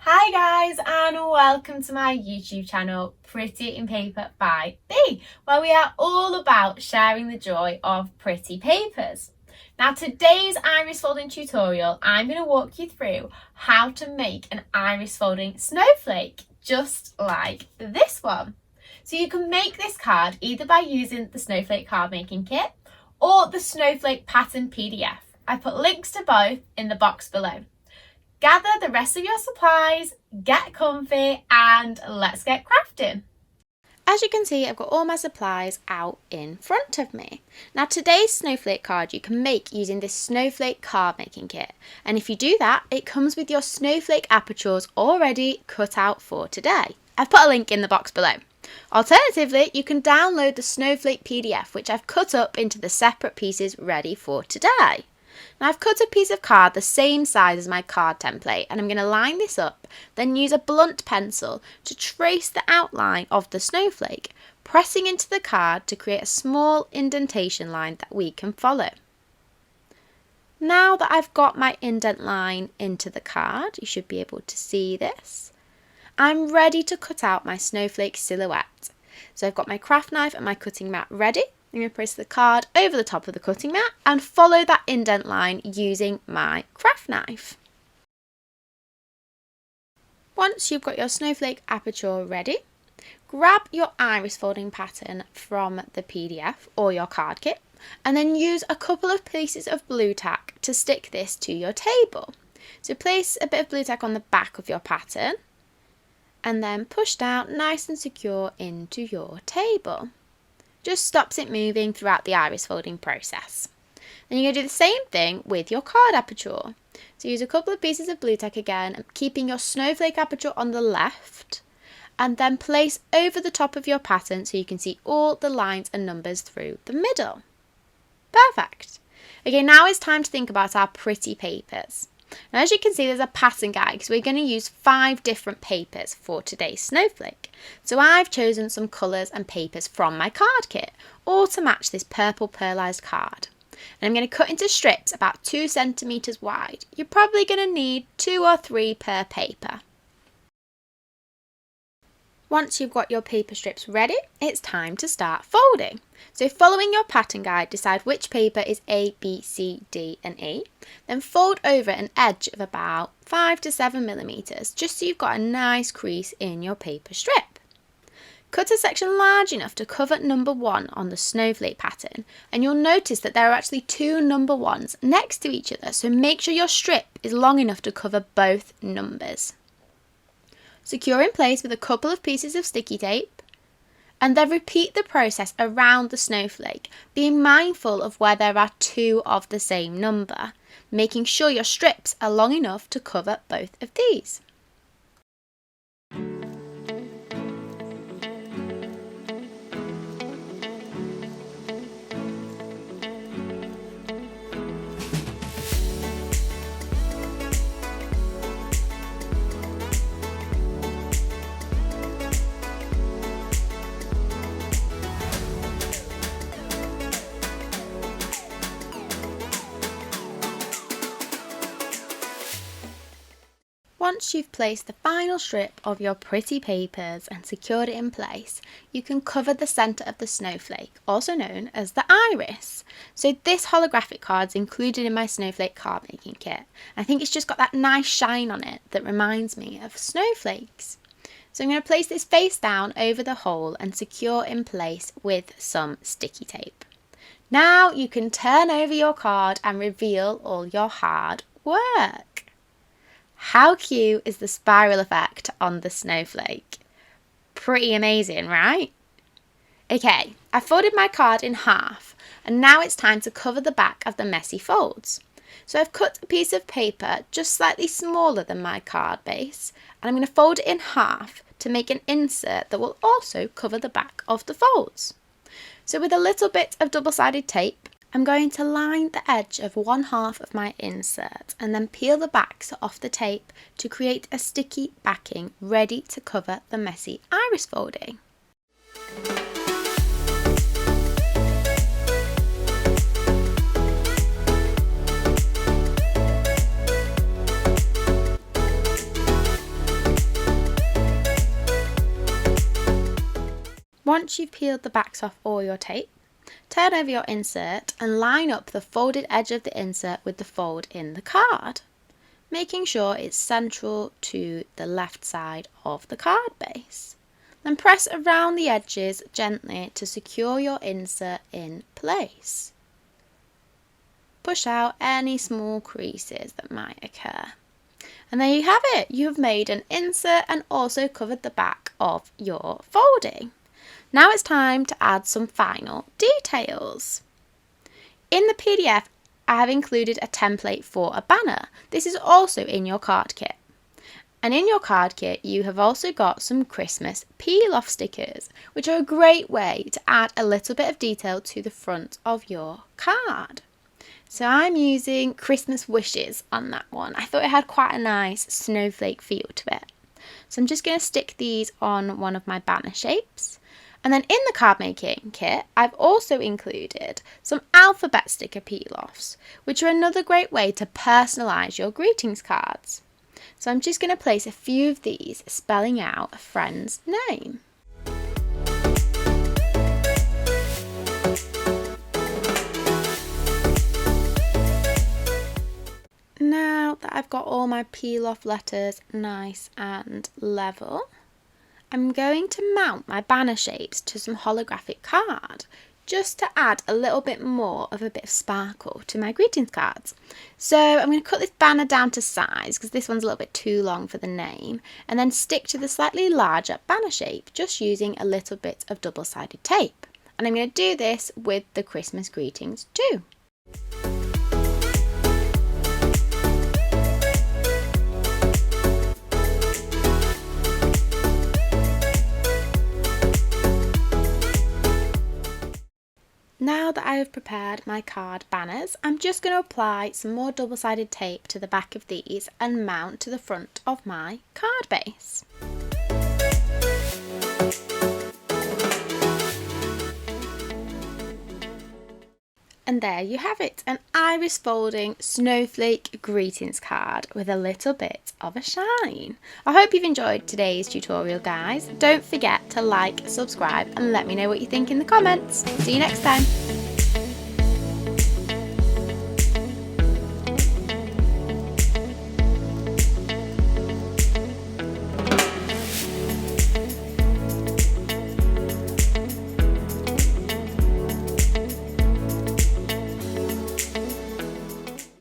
Hi guys, and welcome to my YouTube channel Pretty in Paper by B, where we are all about sharing the joy of pretty papers. Now today's iris folding tutorial, I'm going to walk you through how to make an iris folding snowflake just like this one. So you can make this card either by using the Snowflake card making kit or the Snowflake pattern PDF. I put links to both in the box below. Gather the rest of your supplies, get comfy, and let's get crafting. As you can see, I've got all my supplies out in front of me. Now today's snowflake card you can make using this Snowflake card making kit. And if you do that, it comes with your snowflake apertures already cut out for today. I've put a link in the box below. Alternatively, you can download the Snowflake PDF, which I've cut up into the separate pieces ready for today. Now I've cut a piece of card the same size as my card template, and I'm going to line this up, then use a blunt pencil to trace the outline of the snowflake, pressing into the card to create a small indentation line that we can follow. Now that I've got my indent line into the card, you should be able to see this, I'm ready to cut out my snowflake silhouette. So I've got my craft knife and my cutting mat ready. I'm going to place the card over the top of the cutting mat and follow that indent line using my craft knife. Once you've got your snowflake aperture ready, grab your iris folding pattern from the PDF or your card kit and then use a couple of pieces of blue tack to stick this to your table. So place a bit of blue tack on the back of your pattern and then push down nice and secure into your table. Just stops it moving throughout the iris folding process. Then you're going to do the same thing with your card aperture. So use a couple of pieces of blue tack again, keeping your snowflake aperture on the left, and then place over the top of your pattern so you can see all the lines and numbers through the middle. Perfect. Okay, now it's time to think about our pretty papers. Now as you can see, there's a pattern guide because we're going to use 5 different papers for today's snowflake. So I've chosen some colours and papers from my card kit, all to match this purple personalised card. And I'm going to cut into strips about 2 centimetres wide. You're probably going to need 2 or 3 per paper. Once you've got your paper strips ready, it's time to start folding. So following your pattern guide, decide which paper is A, B, C, D and E. Then fold over an edge of about 5 to 7 millimetres, just so you've got a nice crease in your paper strip. Cut a section large enough to cover number 1 on the snowflake pattern, and you'll notice that there are actually 2 number 1s next to each other, so make sure your strip is long enough to cover both numbers. Secure in place with a couple of pieces of sticky tape, and then repeat the process around the snowflake, being mindful of where there are 2 of the same number, making sure your strips are long enough to cover both of these. Once you've placed the final strip of your pretty papers and secured it in place, you can cover the centre of the snowflake, also known as the iris. So this holographic card's included in my snowflake card making kit. I think it's just got that nice shine on it that reminds me of snowflakes. So I'm going to place this face down over the hole and secure in place with some sticky tape. Now you can turn over your card and reveal all your hard work. How cute is the spiral effect on the snowflake? Pretty amazing, right? Okay, I folded my card in half, and now it's time to cover the back of the messy folds. So I've cut a piece of paper just slightly smaller than my card base, and I'm going to fold it in half to make an insert that will also cover the back of the folds. So with a little bit of double-sided tape, I'm going to line the edge of 1/2 of my insert and then peel the backs off the tape to create a sticky backing ready to cover the messy iris folding. Once you've peeled the backs off all your tape, turn over your insert and line up the folded edge of the insert with the fold in the card, making sure it's central to the left side of the card base. Then press around the edges gently to secure your insert in place. Push out any small creases that might occur. And there you have it. You have made an insert and also covered the back of your folding. Now it's time to add some final details. In the PDF, I have included a template for a banner. This is also in your card kit. And in your card kit, you have also got some Christmas peel-off stickers, which are a great way to add a little bit of detail to the front of your card. So I'm using Christmas wishes on that one. I thought it had quite a nice snowflake feel to it. So I'm just going to stick these on one of my banner shapes. And then in the card making kit, I've also included some alphabet sticker peel-offs, which are another great way to personalise your greetings cards. So I'm just going to place a few of these spelling out a friend's name. Now that I've got all my peel-off letters nice and level, I'm going to mount my banner shapes to some holographic card, just to add a little bit more of a bit of sparkle to my greetings cards. So I'm going to cut this banner down to size, because this one's a little bit too long for the name, and then stick to the slightly larger banner shape, just using a little bit of double-sided tape. And I'm going to do this with the Christmas greetings too. Now that I have prepared my card banners, I'm just going to apply some more double-sided tape to the back of these and mount to the front of my card base. And there you have it, an iris folding snowflake greetings card with a little bit of a shine. I hope you've enjoyed today's tutorial, guys. Don't forget to like, subscribe and let me know what you think in the comments. See you next time.